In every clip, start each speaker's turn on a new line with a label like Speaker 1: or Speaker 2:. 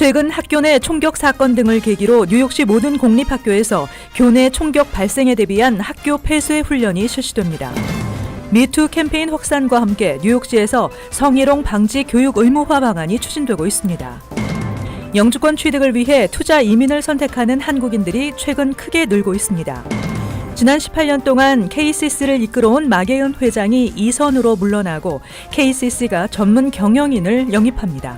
Speaker 1: 최근 학교 내 총격 사건 등을 계기로 뉴욕시 모든 공립학교에서 교내 총격 발생에 대비한 학교 폐쇄 훈련이 실시됩니다. 미투 캠페인 확산과 함께 뉴욕시에서 성희롱 방지 교육 의무화 방안이 추진되고 있습니다. 영주권 취득을 위해 투자 이민을 선택하는 한국인들이 최근 크게 늘고 있습니다. 지난 18년 동안 KCC를 이끌어온 마계은 회장이 이선으로 물러나고 KCC가 전문 경영인을 영입합니다.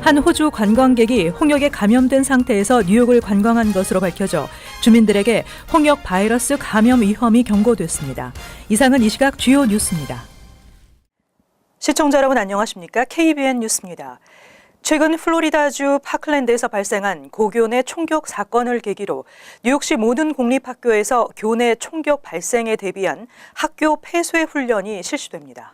Speaker 1: 한 호주 관광객이 홍역에 감염된 상태에서 뉴욕을 관광한 것으로 밝혀져 주민들에게 홍역 바이러스 감염 위험이 경고됐습니다. 이상은 이 시각 주요 뉴스입니다. 시청자 여러분 안녕하십니까? KBN 뉴스입니다. 최근 플로리다주 파클랜드에서 발생한 고교내 총격 사건을 계기로 뉴욕시 모든 공립학교에서 교내 총격 발생에 대비한 학교 폐쇄 훈련이 실시됩니다.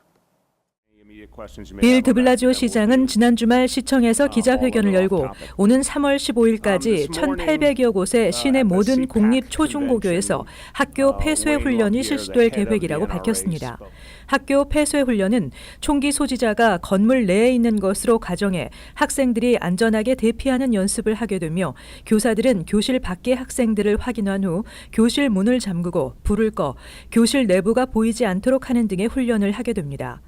Speaker 1: 빌 드블라지오 시장은 지난 주말 시청에서 기자회견을 열고 오는 3월 15일까지 1,800여 곳의 시내 모든 공립 초중고교에서 학교 폐쇄 훈련이 실시될 계획이라고 밝혔습니다. 학교 폐쇄 훈련은 총기 소지자가 건물 내에 있는 것으로 가정해 학생들이 안전하게 대피하는 연습을 하게 되며 교사들은 교실 밖의 학생들을 확인한 후 교실 문을 잠그고 불을 꺼 교실 내부가 보이지 않도록 하는 등의 훈련을 하게 됩니다.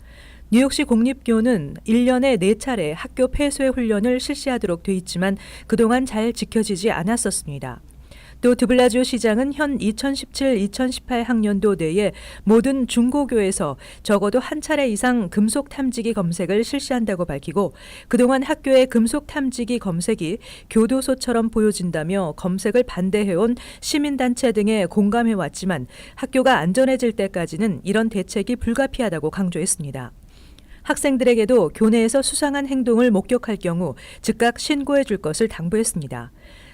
Speaker 1: 뉴욕시 공립교는 1년에 4차례 학교 폐쇄 훈련을 실시하도록 돼 있지만 그동안 잘 지켜지지 않았었습니다. 또 드블라지오 시장은 현 2017-2018 학년도 내에 모든 중고교에서 적어도 한 차례 이상 금속 탐지기 검색을 실시한다고 밝히고 그동안 학교의 금속 탐지기 검색이 교도소처럼 보여진다며 검색을 반대해온 시민단체 등에 공감해왔지만 학교가 안전해질 때까지는 이런 대책이 불가피하다고 강조했습니다. 학생들에게도 교내에서 수상한 행동을 목격할 경우 즉각 신고해 줄 것을 당부했습니다.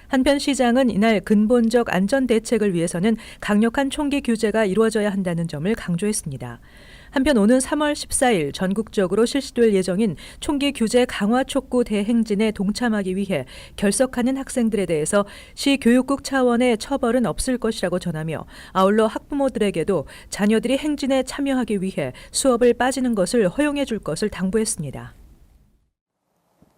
Speaker 1: 한편 시장은 이날 근본적 안전 대책을 위해서는 강력한 총기 규제가 이루어져야 한다는 점을 강조했습니다. 한편 오는 3월 14일 전국적으로 실시될 예정인 총기 규제 강화 촉구 대행진에 동참하기 위해 결석하는 학생들에 대해서 시 교육국 차원의 처벌은 없을 것이라고 전하며 아울러 학부모들에게도 자녀들이 행진에 참여하기 위해 수업을 빠지는 것을 허용해 줄 것을 당부했습니다.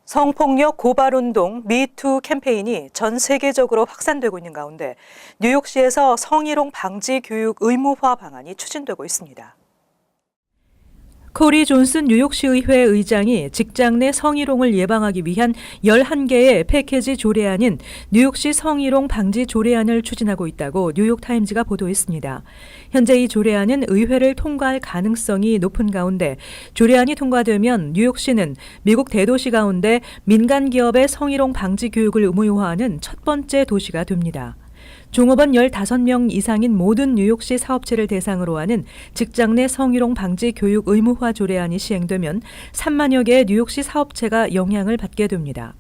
Speaker 1: 성폭력 고발운동 미투 캠페인이 전 세계적으로 확산되고 있는 가운데 뉴욕시에서 성희롱 방지 교육 의무화 방안이 추진되고 있습니다. 코리 존슨 뉴욕시 의회 의장이 직장 내 성희롱을 예방하기 위한 11개의 패키지 조례안인 뉴욕시 성희롱 방지 조례안을 추진하고 있다고 뉴욕타임즈가 보도했습니다. 현재 이 조례안은 의회를 통과할 가능성이 높은 가운데 조례안이 통과되면 뉴욕시는 미국 대도시 가운데 민간 기업의 성희롱 방지 교육을 의무화하는 첫 번째 도시가 됩니다. 종업원 15명 이상인 모든 뉴욕시 사업체를 대상으로 하는 직장 내 성희롱 방지 교육 의무화 조례안이 시행되면 3만여 개의 뉴욕시 사업체가 영향을 받게 됩니다.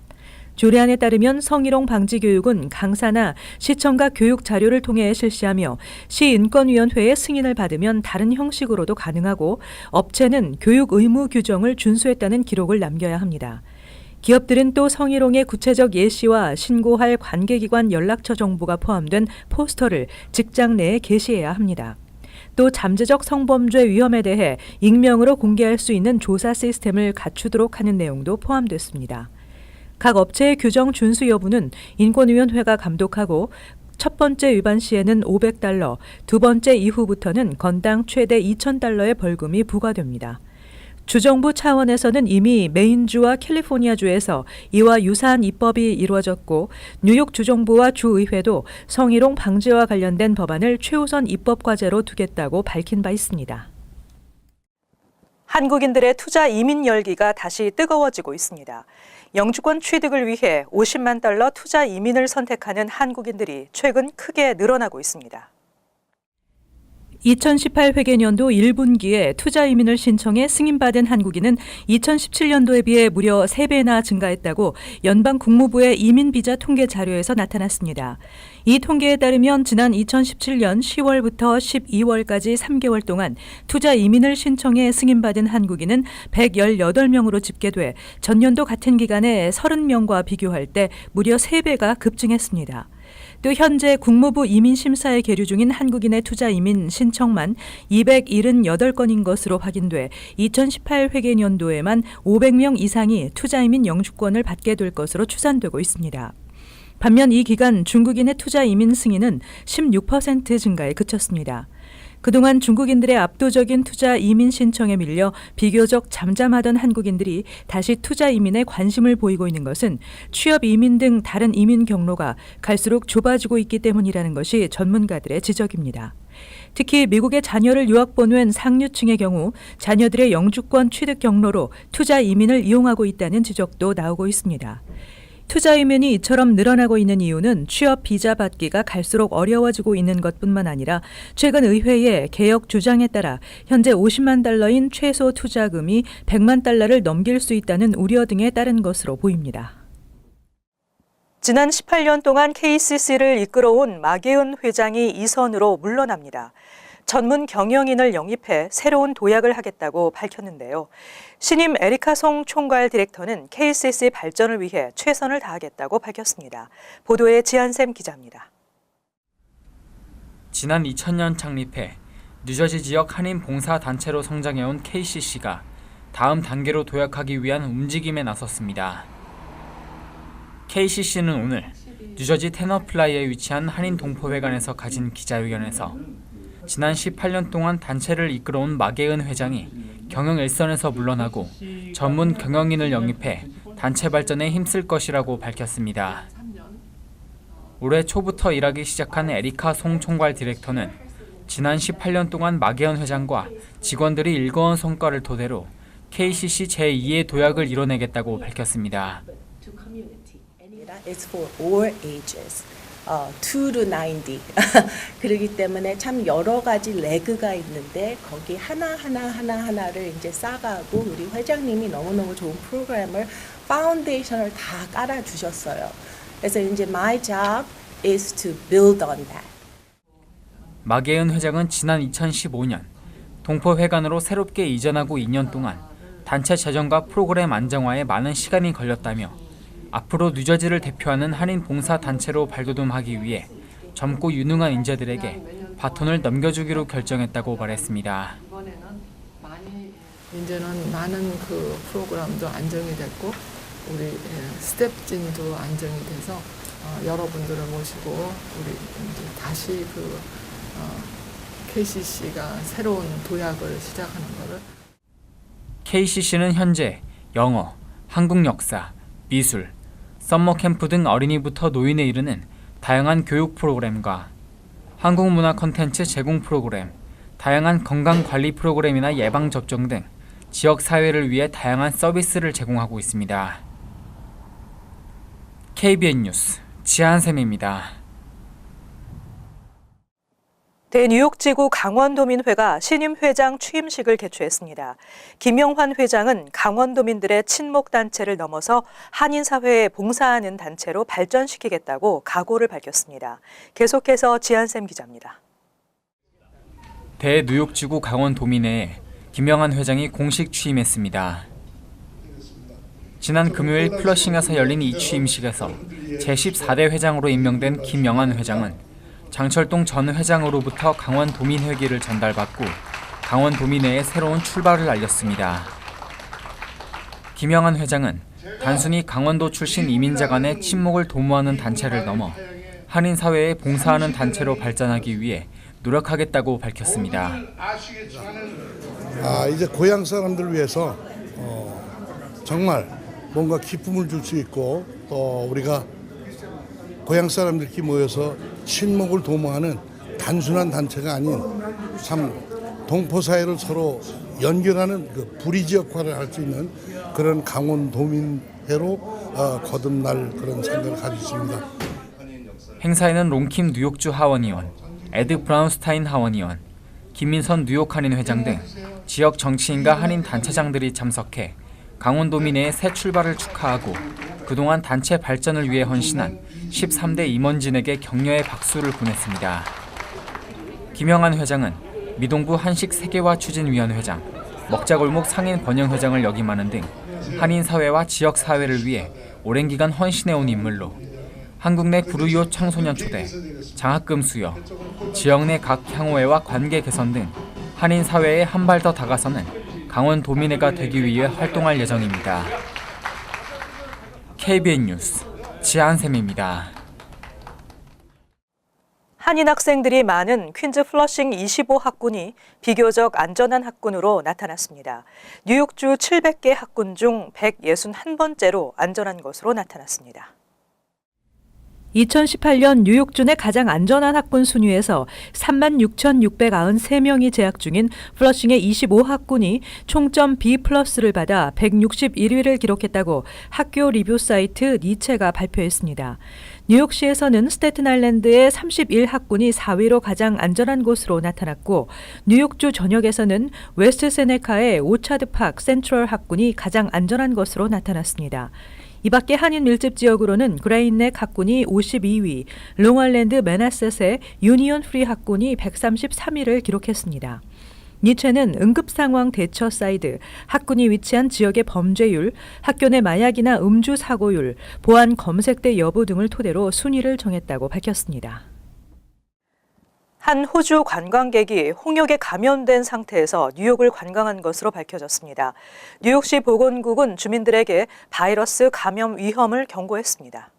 Speaker 1: 조례안에 따르면 성희롱 방지 교육은 강사나 시청각 교육 자료를 통해 실시하며 시인권위원회의 승인을 받으면 다른 형식으로도 가능하고 업체는 교육 의무 규정을 준수했다는 기록을 남겨야 합니다. 기업들은 또 성희롱의 구체적 예시와 신고할 관계기관 연락처 정보가 포함된 포스터를 직장 내에 게시해야 합니다. 또 잠재적 성범죄 위험에 대해 익명으로 공개할 수 있는 조사 시스템을 갖추도록 하는 내용도 포함됐습니다. 각 업체의 규정 준수 여부는 인권위원회가 감독하고 첫 번째 위반 시에는 $500, 두 번째 이후부터는 건당 최대 $2,000의 벌금이 부과됩니다. 주정부 차원에서는 이미 메인주와 캘리포니아주에서 이와 유사한 입법이 이루어졌고 뉴욕 주정부와 주의회도 성희롱 방지와 관련된 법안을 최우선 입법 과제로 두겠다고 밝힌 바 있습니다. 한국인들의 투자 이민 열기가 다시 뜨거워지고 있습니다. 영주권 취득을 위해 $50만 투자 이민을 선택하는 한국인들이 최근 크게 늘어나고 있습니다. 2018 회계년도 1분기에 투자 이민을 신청해 승인받은 한국인은 2017년도에 비해 무려 3배나 증가했다고 연방 국무부의 이민 비자 통계 자료에서 나타났습니다. 이 통계에 따르면 지난 2017년 10월부터 12월까지 3개월 동안 투자 이민을 신청해 승인받은 한국인은 118명으로 집계돼 전년도 같은 기간에 30명과 비교할 때 무려 3배가 급증했습니다. 또 현재 국무부 이민심사에 계류 중인 한국인의 투자 이민 신청만 278건인 것으로 확인돼 2018 회계연도에만 500명 이상이 투자 이민 영주권을 받게 될 것으로 추산되고 있습니다. 반면 이 기간 중국인의 투자 이민 승인은 16% 증가에 그쳤습니다. 그동안 중국인들의 압도적인 투자 이민 신청에 밀려 비교적 잠잠하던 한국인들이 다시 투자 이민에 관심을 보이고 있는 것은 취업 이민 등 다른 이민 경로가 갈수록 좁아지고 있기 때문이라는 것이 전문가들의 지적입니다. 특히 미국에 자녀를 유학 보낸 상류층의 경우 자녀들의 영주권 취득 경로로 투자 이민을 이용하고 있다는 지적도 나오고 있습니다. 투자 이민이 이처럼 늘어나고 있는 이유는 취업 비자 받기가 갈수록 어려워지고 있는 것뿐만 아니라 최근 의회의 개혁 주장에 따라 현재 50만 달러인 최소 투자금이 100만 달러를 넘길 수 있다는 우려 등에 따른 것으로 보입니다. 지난 18년 동안 KCC를 이끌어온 마계은 회장이 이선으로 물러납니다. 전문 경영인을 영입해 새로운 도약을 하겠다고 밝혔는데요. 신임 에리카 송 총괄 디렉터는 KCC 발전을 위해 최선을 다하겠다고 밝혔습니다. 보도에 지한샘 기자입니다.
Speaker 2: 지난 2000년 창립해 뉴저지 지역 한인 봉사단체로 성장해온 KCC가 다음 단계로 도약하기 위한 움직임에 나섰습니다. KCC는 오늘 뉴저지 테너플라이에 위치한 한인 동포회관에서 가진 기자회견에서 지난 18년 동안 단체를 이끌어온 마계은 회장이 경영 일선에서 물러나고 전문 경영인을 영입해 단체 발전에 힘쓸 것이라고 밝혔습니다. 올해 초부터 일하기 시작한 에리카 송 총괄 디렉터는 지난 18년 동안 마계은 회장과 직원들이 일궈온 성과를 토대로 KCC 제2의 도약을 이뤄내겠다고 밝혔습니다.
Speaker 3: It's for all ages. 2 to 90. 그렇기 때문에 참 여러 가지 레그가 있는데 거기 하나를 이제 쌓아가고 우리 회장님이 너무너무 좋은 프로그램을 파운데이션을 다 깔아주셨어요. 그래서 이제 my job is to build on that.
Speaker 2: 마계은 회장은 지난 2015년 동포회관으로 새롭게 이전하고 2년 동안 단체 재정과 프로그램 안정화에 많은 시간이 걸렸다며 앞으로 뉴저지를 대표하는 한인 봉사단체로 발돋움하기 위해 젊고 유능한 인재들에게 바톤을 넘겨주기로 결정했다고 말했습니다.
Speaker 4: 이제는 많은 그 프로그램도 안정이 됐고 우리 스텝진도 안정이 돼서 여러분들을 모시고 우리 이제 다시 그 KCC가 새로운 도약을 시작하는 거를.
Speaker 2: KCC는 현재 영어, 한국 역사, 미술, 썸머 캠프 등 어린이부터 노인에 이르는 다양한 교육 프로그램과 한국 문화 콘텐츠 제공 프로그램, 다양한 건강관리 프로그램이나 예방접종 등 지역 사회를 위해 다양한 서비스를 제공하고 있습니다. KBN 뉴스 지한샘입니다.
Speaker 1: 대뉴욕지구 강원도민회가 신임 회장 취임식을 개최했습니다. 김영환 회장은 강원도민들의 친목단체를 넘어서 한인사회에 봉사하는 단체로 발전시키겠다고 각오를 밝혔습니다. 계속해서 지한샘 기자입니다.
Speaker 2: 대뉴욕지구 강원도민회에 김영환 회장이 공식 취임했습니다. 지난 금요일 플러싱에서 열린 이 취임식에서 제14대 회장으로 임명된 김영환 회장은 장철동 전 회장으로부터 강원도민회기를 전달받고 강원도민회의 새로운 출발을 알렸습니다. 김영환 회장은 단순히 강원도 출신 이민자 간의 친목을 도모하는 단체를 넘어 한인 사회에 봉사하는 단체로 발전하기 위해 노력하겠다고 밝혔습니다.
Speaker 5: 이제 고향 사람들을 위해서 정말 뭔가 기쁨을 줄 수 있고 또 우리가 고향 사람들끼리 모여서 친목을 도모하는 단순한 단체가 아닌 참 동포 사회를 서로 연결하는 그 브리지 역할을 할 수 있는 그런 강원도민회로 거듭날 그런 생각을 가지고 있습니다.
Speaker 2: 행사에는 롱킴 뉴욕주 하원의원, 에드 브라운스타인 하원의원, 김민선 뉴욕 한인 회장 등 지역 정치인과 한인 단체장들이 참석해 강원도민회의 새 출발을 축하하고 그동안 단체 발전을 위해 헌신한 13대 임원진에게 격려의 박수를 보냈습니다. 김영환 회장은 미동부 한식세계화 추진위원 회장, 먹자골목 상인 번영회장을 역임하는 등 한인 사회와 지역 사회를 위해 오랜 기간 헌신해온 인물로 한국 내 불우이웃 청소년 초대, 장학금 수여, 지역 내 각 향후회와 관계 개선 등 한인 사회에 한 발 더 다가서는 강원 도민회가 되기 위해 활동할 예정입니다. KBN 뉴스 지한샘입니다.
Speaker 1: 한인 학생들이 많은 퀸즈 플러싱 25학군이 비교적 안전한 학군으로 나타났습니다. 뉴욕주 700개 학군 중 161번째로 안전한 것으로 나타났습니다. 2018년 뉴욕주 내 가장 안전한 학군 순위에서 36,693명이 재학 중인 플러싱의 25학군이 총점 B+를 받아 161위를 기록했다고 학교 리뷰 사이트 니체가 발표했습니다. 뉴욕시에서는 스태튼 아일랜드의 31학군이 4위로 가장 안전한 곳으로 나타났고 뉴욕주 전역에서는 웨스트 세네카의 오차드 팍 센트럴 학군이 가장 안전한 것으로 나타났습니다. 이 밖에 한인 밀집 지역으로는 그레인넥 학군이 52위, 롱아일랜드 매나셋의 유니온 프리 학군이 133위를 기록했습니다. 니체는 응급상황 대처 사이드, 학군이 위치한 지역의 범죄율, 학교 내 마약이나 음주 사고율, 보안 검색대 여부 등을 토대로 순위를 정했다고 밝혔습니다. 한 호주 관광객이 홍역에 감염된 상태에서 뉴욕을 관광한 것으로 밝혀졌습니다. 뉴욕시 보건국은 주민들에게 바이러스 감염 위험을 경고했습니다.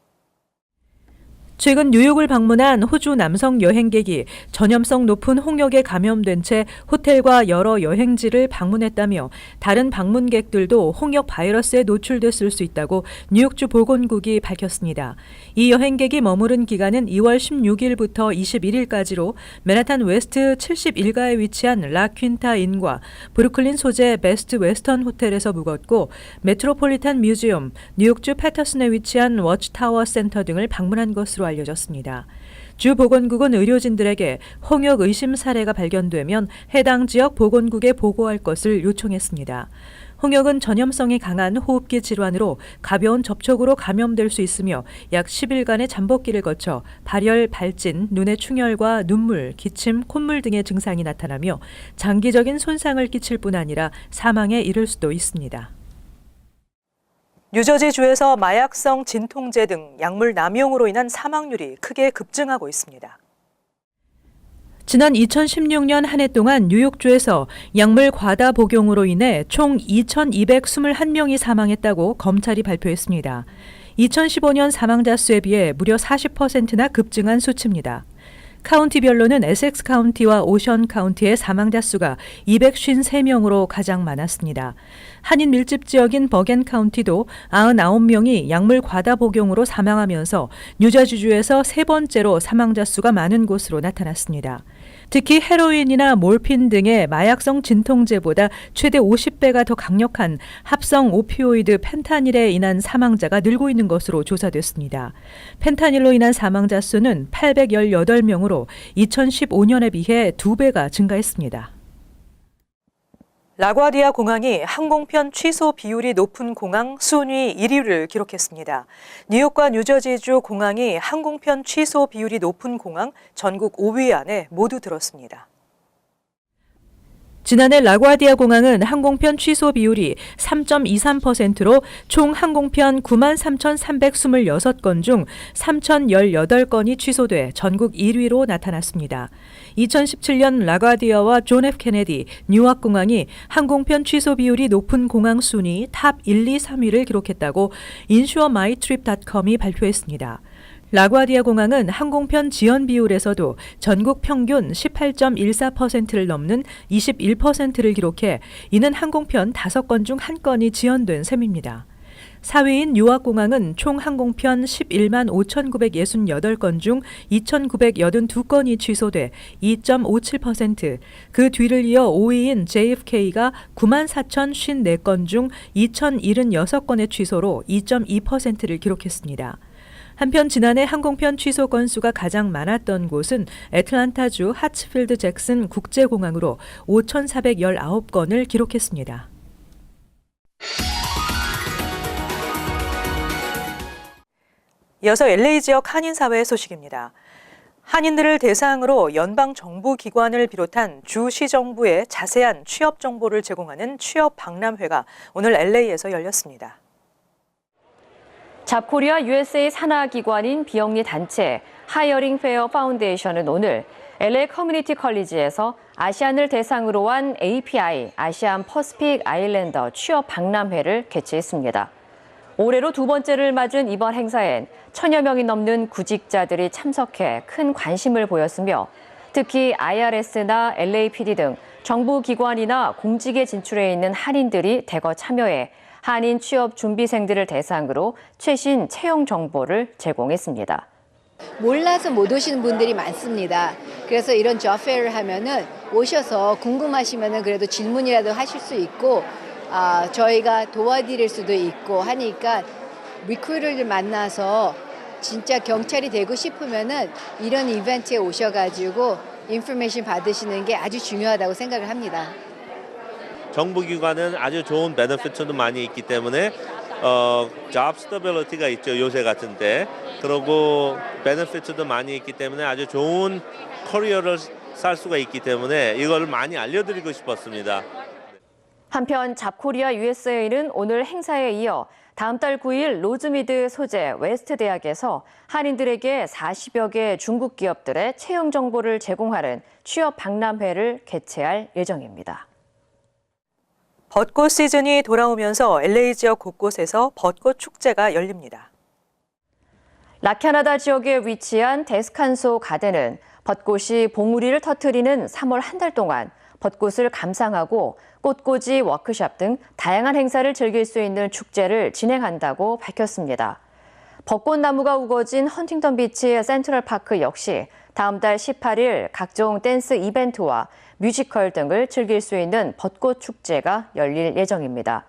Speaker 1: 최근 뉴욕을 방문한 호주 남성 여행객이 전염성 높은 홍역에 감염된 채 호텔과 여러 여행지를 방문했다며 다른 방문객들도 홍역 바이러스에 노출됐을 수 있다고 뉴욕주 보건국이 밝혔습니다. 이 여행객이 머무른 기간은 2월 16일부터 21일까지로 맨하탄 웨스트 71가에 위치한 라 퀸타 인과 브루클린 소재 베스트 웨스턴 호텔에서 묵었고 메트로폴리탄 뮤지엄, 뉴욕주 패터슨에 위치한 워치타워 센터 등을 방문한 것으로 알려졌습니다. 주 보건국은 의료진들에게 홍역 의심 사례가 발견되면 해당 지역 보건국에 보고할 것을 요청했습니다. 홍역은 전염성이 강한 호흡기 질환으로 가벼운 접촉으로 감염될 수 있으며 약 10일간의 잠복기를 거쳐 발열, 발진, 눈의 충혈과 눈물, 기침, 콧물 등의 증상이 나타나며 장기적인 손상을 끼칠 뿐 아니라 사망에 이를 수도 있습니다. 뉴저지주에서 마약성 진통제 등 약물 남용으로 인한 사망률이 크게 급증하고 있습니다. 지난 2016년 한 해 동안 뉴욕주에서 약물 과다 복용으로 인해 총 2,221명이 사망했다고 검찰이 발표했습니다. 2015년 사망자 수에 비해 무려 40%나 급증한 수치입니다. 카운티별로는 에섹스 카운티와 오션 카운티의 사망자 수가 253명으로 가장 많았습니다. 한인 밀집 지역인 버겐 카운티도 99명이 약물 과다 복용으로 사망하면서 뉴저지주에서 세 번째로 사망자 수가 많은 곳으로 나타났습니다. 특히 헤로인이나 몰핀 등의 마약성 진통제보다 최대 50배가 더 강력한 합성 오피오이드 펜타닐에 인한 사망자가 늘고 있는 것으로 조사됐습니다. 펜타닐로 인한 사망자 수는 818명으로 2015년에 비해 2배가 증가했습니다. 라과디아 공항이 항공편 취소 비율이 높은 공항 순위 1위를 기록했습니다. 뉴욕과 뉴저지주 공항이 항공편 취소 비율이 높은 공항 전국 5위 안에 모두 들었습니다. 지난해 라과디아 공항은 항공편 취소 비율이 3.23%로 총 항공편 93,326건 중 3,018건이 취소돼 전국 1위로 나타났습니다. 2017년 라과디아와 존 F 케네디, 뉴아크 공항이 항공편 취소 비율이 높은 공항 순위 탑 1, 2, 3위를 기록했다고 insuremytrip.com이 발표했습니다. 라과디아 공항은 항공편 지연 비율에서도 전국 평균 18.14%를 넘는 21%를 기록해 이는 항공편 5건 중 1건이 지연된 셈입니다. 4위인 뉴아크 공항은 총 항공편 11만 5,968건 중 2,982건이 취소돼 2.57%, 그 뒤를 이어 5위인 JFK가 9만 4,054건 중 2,076건의 취소로 2.2%를 기록했습니다. 한편 지난해 항공편 취소 건수가 가장 많았던 곳은 애틀랜타주 하츠필드 잭슨 국제공항으로 5,419건을 기록했습니다. 이어서 LA 지역 한인사회 소식입니다. 한인들을 대상으로 연방정부기관을 비롯한 주시정부에 자세한 취업 정보를 제공하는 취업 박람회가 오늘 LA에서 열렸습니다.
Speaker 6: 잡코리아 USA 산하기관인 비영리 단체 하이어링 페어 파운데이션은 오늘 LA 커뮤니티 컬리지에서 아시안을 대상으로 한 API, 아시안 퍼시픽 아일랜더 취업 박람회를 개최했습니다. 올해로 두 번째를 맞은 이번 행사엔 1000여 명이 넘는 구직자들이 참석해 큰 관심을 보였으며 특히 IRS나 LAPD 등 정부 기관이나 공직에 진출해 있는 한인들이 대거 참여해 한인 취업 준비생들을 대상으로 최신 채용 정보를 제공했습니다.
Speaker 7: 몰라서 못 오시는 분들이 많습니다. 그래서 이런 잡페어를 하면은 오셔서 궁금하시면은 그래도 질문이라도 하실 수 있고 저희가 도와드릴 수도 있고 하니까 리크루터를 만나서 진짜 경찰이 되고 싶으면은 이런 이벤트에 오셔가지고 인포메이션 받으시는 게 아주 중요하다고 생각을 합니다.
Speaker 8: 정부기관은 아주 좋은 베네피트도 많이 있기 때문에 job stability가 있죠, 요새 같은데. 그리고 베네피트도 많이 있기 때문에 아주 좋은 커리어를 살 수가 있기 때문에 이걸 많이 알려드리고 싶었습니다.
Speaker 6: 한편 잡코리아 USA는 오늘 행사에 이어 다음 달 9일 로즈미드 소재 웨스트 대학에서 한인들에게 40여 개 중국 기업들의 채용 정보를 제공하는 취업 박람회를 개최할 예정입니다.
Speaker 1: 벚꽃 시즌이 돌아오면서 LA 지역 곳곳에서 벚꽃 축제가 열립니다.
Speaker 6: 라캐나다 지역에 위치한 데스칸소 가든은 벚꽃이 봉우리를 터뜨리는 3월 한 달 동안 벚꽃을 감상하고 꽃꽂이 워크숍 등 다양한 행사를 즐길 수 있는 축제를 진행한다고 밝혔습니다. 벚꽃나무가 우거진 헌팅턴 비치 센트럴파크 역시 다음 달 18일 각종 댄스 이벤트와 뮤지컬 등을 즐길 수 있는 벚꽃 축제가 열릴 예정입니다.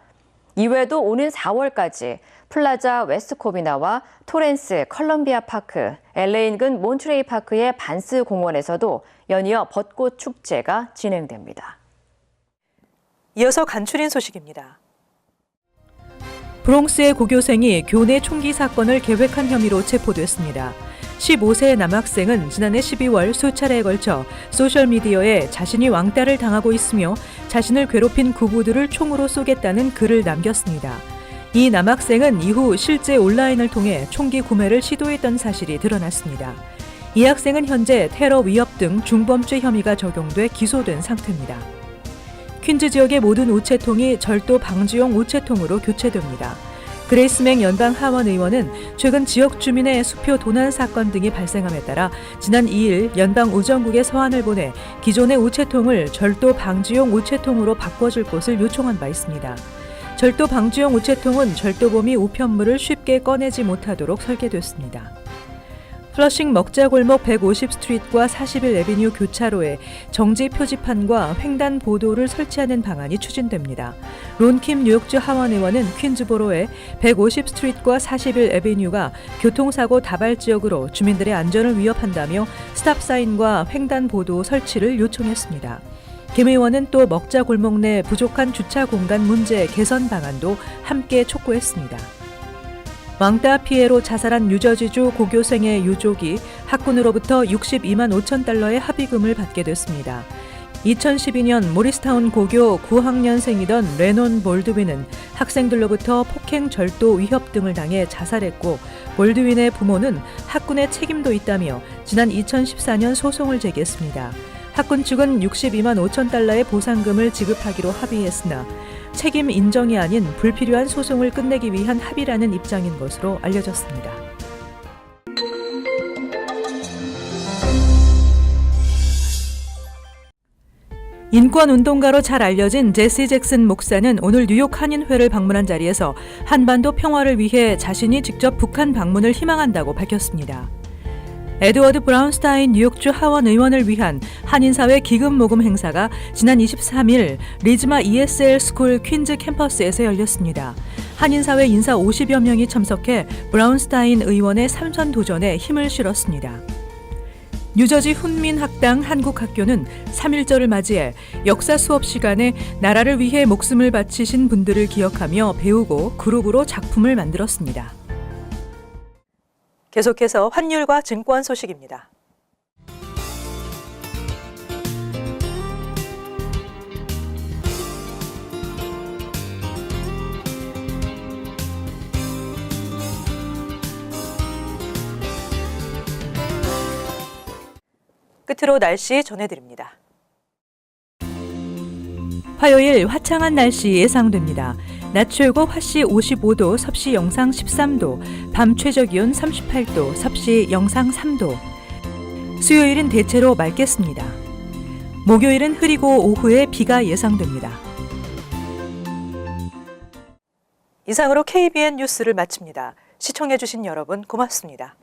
Speaker 6: 이외에도 오는 4월까지 플라자 웨스트코비나와 토렌스 컬럼비아 파크, LA 인근 몬트레이 파크의 반스 공원에서도 연이어 벚꽃 축제가 진행됩니다.
Speaker 1: 이어서 간추린 소식입니다. 브롱스의 고교생이 교내 총기 사건을 계획한 혐의로 체포됐습니다. 15세 남학생은 지난해 12월 수차례에 걸쳐 소셜미디어에 자신이 왕따를 당하고 있으며 자신을 괴롭힌 구부들을 총으로 쏘겠다는 글을 남겼습니다. 이 남학생은 이후 실제 온라인을 통해 총기 구매를 시도했던 사실이 드러났습니다. 이 학생은 현재 테러 위협 등 중범죄 혐의가 적용돼 기소된 상태입니다. 퀸즈 지역의 모든 우체통이 절도 방지용 우체통으로 교체됩니다. 그레이스맥 연방 하원 의원은 최근 지역 주민의 수표 도난 사건 등이 발생함에 따라 지난 2일 연방 우정국에 서한을 보내 기존의 우체통을 절도 방지용 우체통으로 바꿔줄 것을 요청한 바 있습니다. 절도 방지용 우체통은 절도범이 우편물을 쉽게 꺼내지 못하도록 설계됐습니다. 플러싱 먹자골목 150스트리트과 41에비뉴 교차로에 정지 표지판과 횡단 보도를 설치하는 방안이 추진됩니다. 론킴 뉴욕주 하원 의원은 퀸즈보로의 150스트리트과 41에비뉴가 교통사고 다발 지역으로 주민들의 안전을 위협한다며 스탑사인과 횡단 보도 설치를 요청했습니다. 김 의원은 또 먹자골목 내 부족한 주차 공간 문제 개선 방안도 함께 촉구했습니다. 왕따 피해로 자살한 뉴저지주 고교생의 유족이 학군으로부터 62만 5천 달러의 합의금을 받게 됐습니다. 2012년 모리스타운 고교 9학년생이던 레논 볼드윈은 학생들로부터 폭행, 절도, 위협 등을 당해 자살했고 볼드윈의 부모는 학군의 책임도 있다며 지난 2014년 소송을 제기했습니다. 학군 측은 62만 5천 달러의 보상금을 지급하기로 합의했으나 책임 인정이 아닌 불필요한 소송을 끝내기 위한 합의라는 입장인 것으로 알려졌습니다. 인권운동가로 잘 알려진 제시 잭슨 목사는 오늘 뉴욕 한인회를 방문한 자리에서 한반도 평화를 위해 자신이 직접 북한 방문을 희망한다고 밝혔습니다. 에드워드 브라운스타인 뉴욕주 하원 의원을 위한 한인사회 기금 모금 행사가 지난 23일 리즈마 ESL 스쿨 퀸즈 캠퍼스에서 열렸습니다. 한인사회 인사 50여 명이 참석해 브라운스타인 의원의 삼선 도전에 힘을 실었습니다. 뉴저지 훈민학당 한국학교는 3.1절을 맞이해 역사 수업 시간에 나라를 위해 목숨을 바치신 분들을 기억하며 배우고 그룹으로 작품을 만들었습니다. 계속해서 환율과 증권 소식입니다. 끝으로 날씨 전해드립니다. 화요일 화창한 날씨 예상됩니다. 낮 최고 화씨 55도, 섭씨 영상 13도, 밤 최저기온 38도, 섭씨 영상 3도. 수요일은 대체로 맑겠습니다. 목요일은 흐리고 오후에 비가 예상됩니다. 이상으로 KBN 뉴스를 마칩니다. 시청해주신 여러분 고맙습니다.